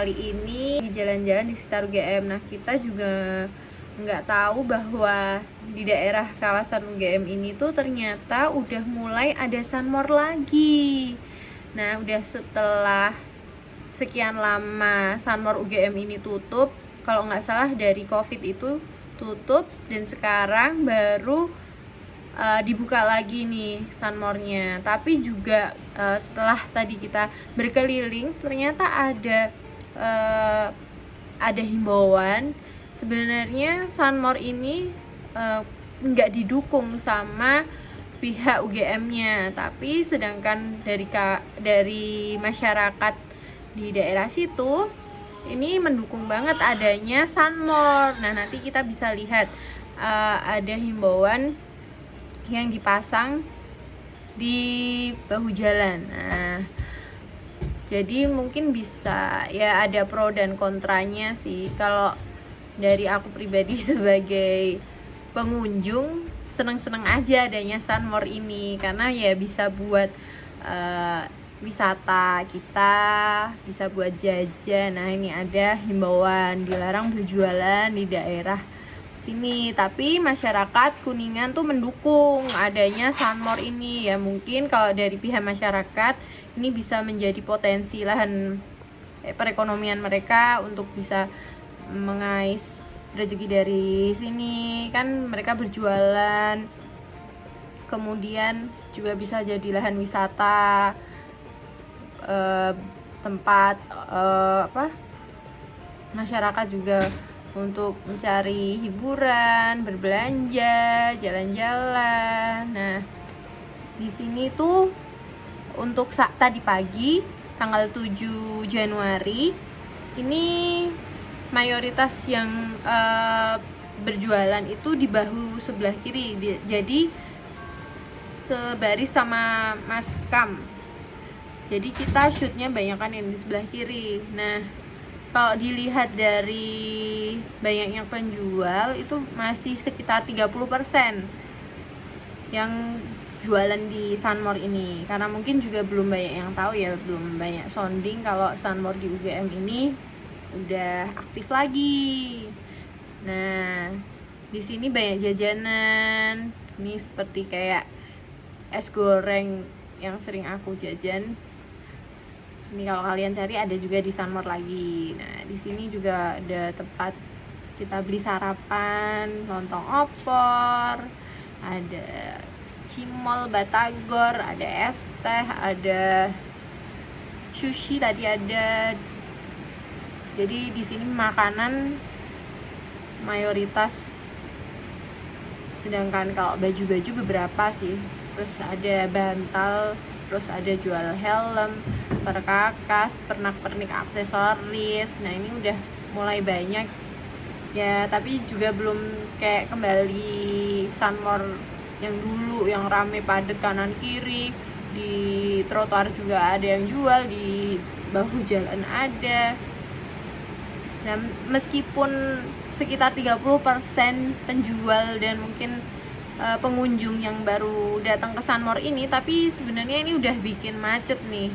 kali ini jalan-jalan di sekitar UGM. Nah, kita juga nggak tahu bahwa di daerah kawasan UGM ini tuh ternyata udah mulai ada Sunmor lagi. Nah, udah setelah sekian lama Sunmor UGM ini tutup, kalau nggak salah dari COVID itu tutup, dan sekarang baru dibuka lagi nih Sunmornya. Tapi juga setelah tadi kita berkeliling, ternyata ada himbauan sebenarnya Sunmor ini nggak didukung sama pihak UGM-nya, tapi sedangkan dari masyarakat di daerah situ ini mendukung banget adanya Sunmor. Nah, nanti kita bisa lihat ada himbauan yang dipasang di bahu jalan. Nah, jadi mungkin bisa ya ada pro dan kontranya sih. Kalau dari aku pribadi sebagai pengunjung, seneng-seneng aja adanya Sunmor ini, karena ya bisa buat wisata kita, bisa buat jajan. Nah, ini ada himbauan dilarang berjualan di daerah sini, tapi masyarakat Kuningan tuh mendukung adanya Sunmor ini. Ya mungkin kalau dari pihak masyarakat ini bisa menjadi potensi lahan perekonomian mereka untuk bisa mengais rezeki dari sini, kan mereka berjualan, kemudian juga bisa jadi lahan wisata, tempat masyarakat juga untuk mencari hiburan, berbelanja, jalan-jalan. Nah, di sini tuh untuk tadi pagi tanggal 7 Januari ini mayoritas yang berjualan itu di bahu sebelah kiri, jadi sebaris sama Mas Kam. Jadi kita shootnya banyakan yang di sebelah kiri. Nah, kalau dilihat dari banyaknya penjual itu masih sekitar 30% yang jualan di Sunmor ini, karena mungkin juga belum banyak yang tahu ya, belum banyak sounding kalau Sunmor di UGM ini udah aktif lagi. Nah, di sini banyak jajanan. Ini seperti kayak es goreng yang sering aku jajan. Ini kalau kalian cari ada juga di Sunmor lagi. Nah, di sini juga ada tempat kita beli sarapan, lontong opor, ada cimol batagor, ada es teh, ada sushi tadi ada. Jadi di sini makanan mayoritas, sedangkan kalau baju-baju beberapa sih. Terus ada bantal, terus ada jual helm, perkakas, pernak-pernik aksesoris. Nah, ini udah mulai banyak ya, tapi juga belum kayak kembali Sunmor yang dulu yang rame padat kanan kiri. Di trotoar juga ada yang jual, di bahu jalan ada. Nah, meskipun sekitar 30% penjual dan mungkin pengunjung yang baru datang ke Sunmor ini, tapi sebenarnya ini udah bikin macet nih.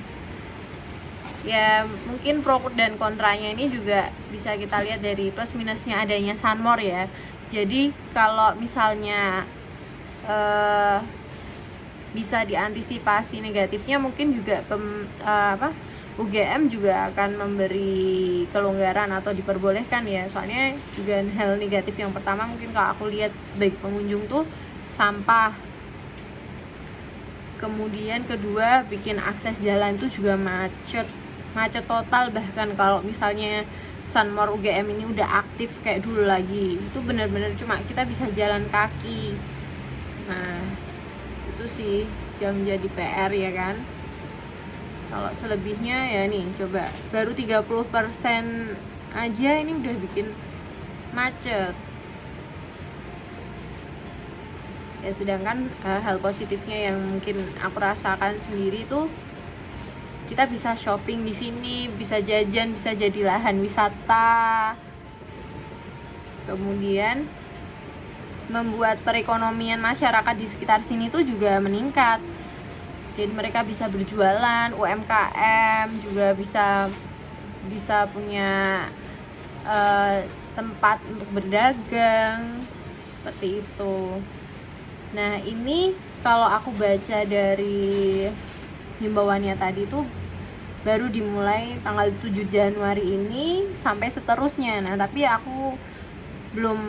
Ya mungkin pro dan kontranya ini juga bisa kita lihat dari plus minusnya adanya Sunmor ya. Jadi kalau misalnya bisa diantisipasi negatifnya, mungkin juga UGM juga akan memberi kelonggaran atau diperbolehkan ya. Soalnya juga hal negatif yang pertama mungkin kalau aku lihat sebagai pengunjung tuh sampah. Kemudian kedua, bikin akses jalan itu juga macet total. Bahkan kalau misalnya Sunmor UGM ini udah aktif kayak dulu lagi, itu benar-benar cuma kita bisa jalan kaki. Nah, itu sih yang jadi PR ya kan. Kalau selebihnya ya nih, coba baru 30% aja ini udah bikin macet. Ya, sedangkan hal positifnya yang mungkin aku rasakan sendiri tuh, kita bisa shopping di sini, bisa jajan, bisa jadi lahan wisata. Kemudian membuat perekonomian masyarakat di sekitar sini tuh juga meningkat. Jadi mereka bisa berjualan, UMKM juga bisa bisa punya tempat untuk berdagang seperti itu. Nah, ini kalau aku baca dari himbauannya tadi tuh baru dimulai tanggal 7 Januari ini sampai seterusnya. Nah, tapi aku belum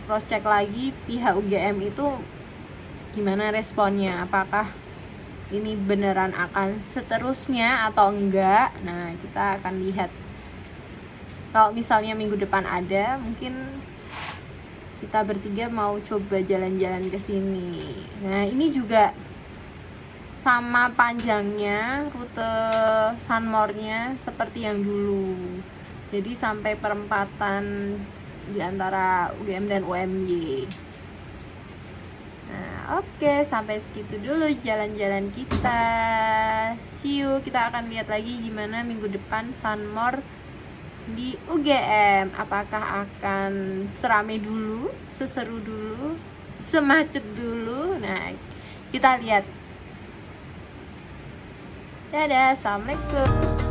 cross check lagi pihak UGM itu gimana responnya, apakah ini beneran akan seterusnya atau enggak. Nah, kita akan lihat. Kalau misalnya minggu depan ada, mungkin kita bertiga mau coba jalan-jalan ke sini. Nah, ini juga sama panjangnya rute Sunmore-nya seperti yang dulu. Jadi sampai perempatan di antara UGM dan UMY. Nah, oke, sampai segitu dulu jalan-jalan kita. See you. Kita akan lihat lagi gimana minggu depan Sunmore di UGM, apakah akan serame dulu, seseru dulu, semacet dulu. Nah, kita lihat. Dadah, assalamualaikum.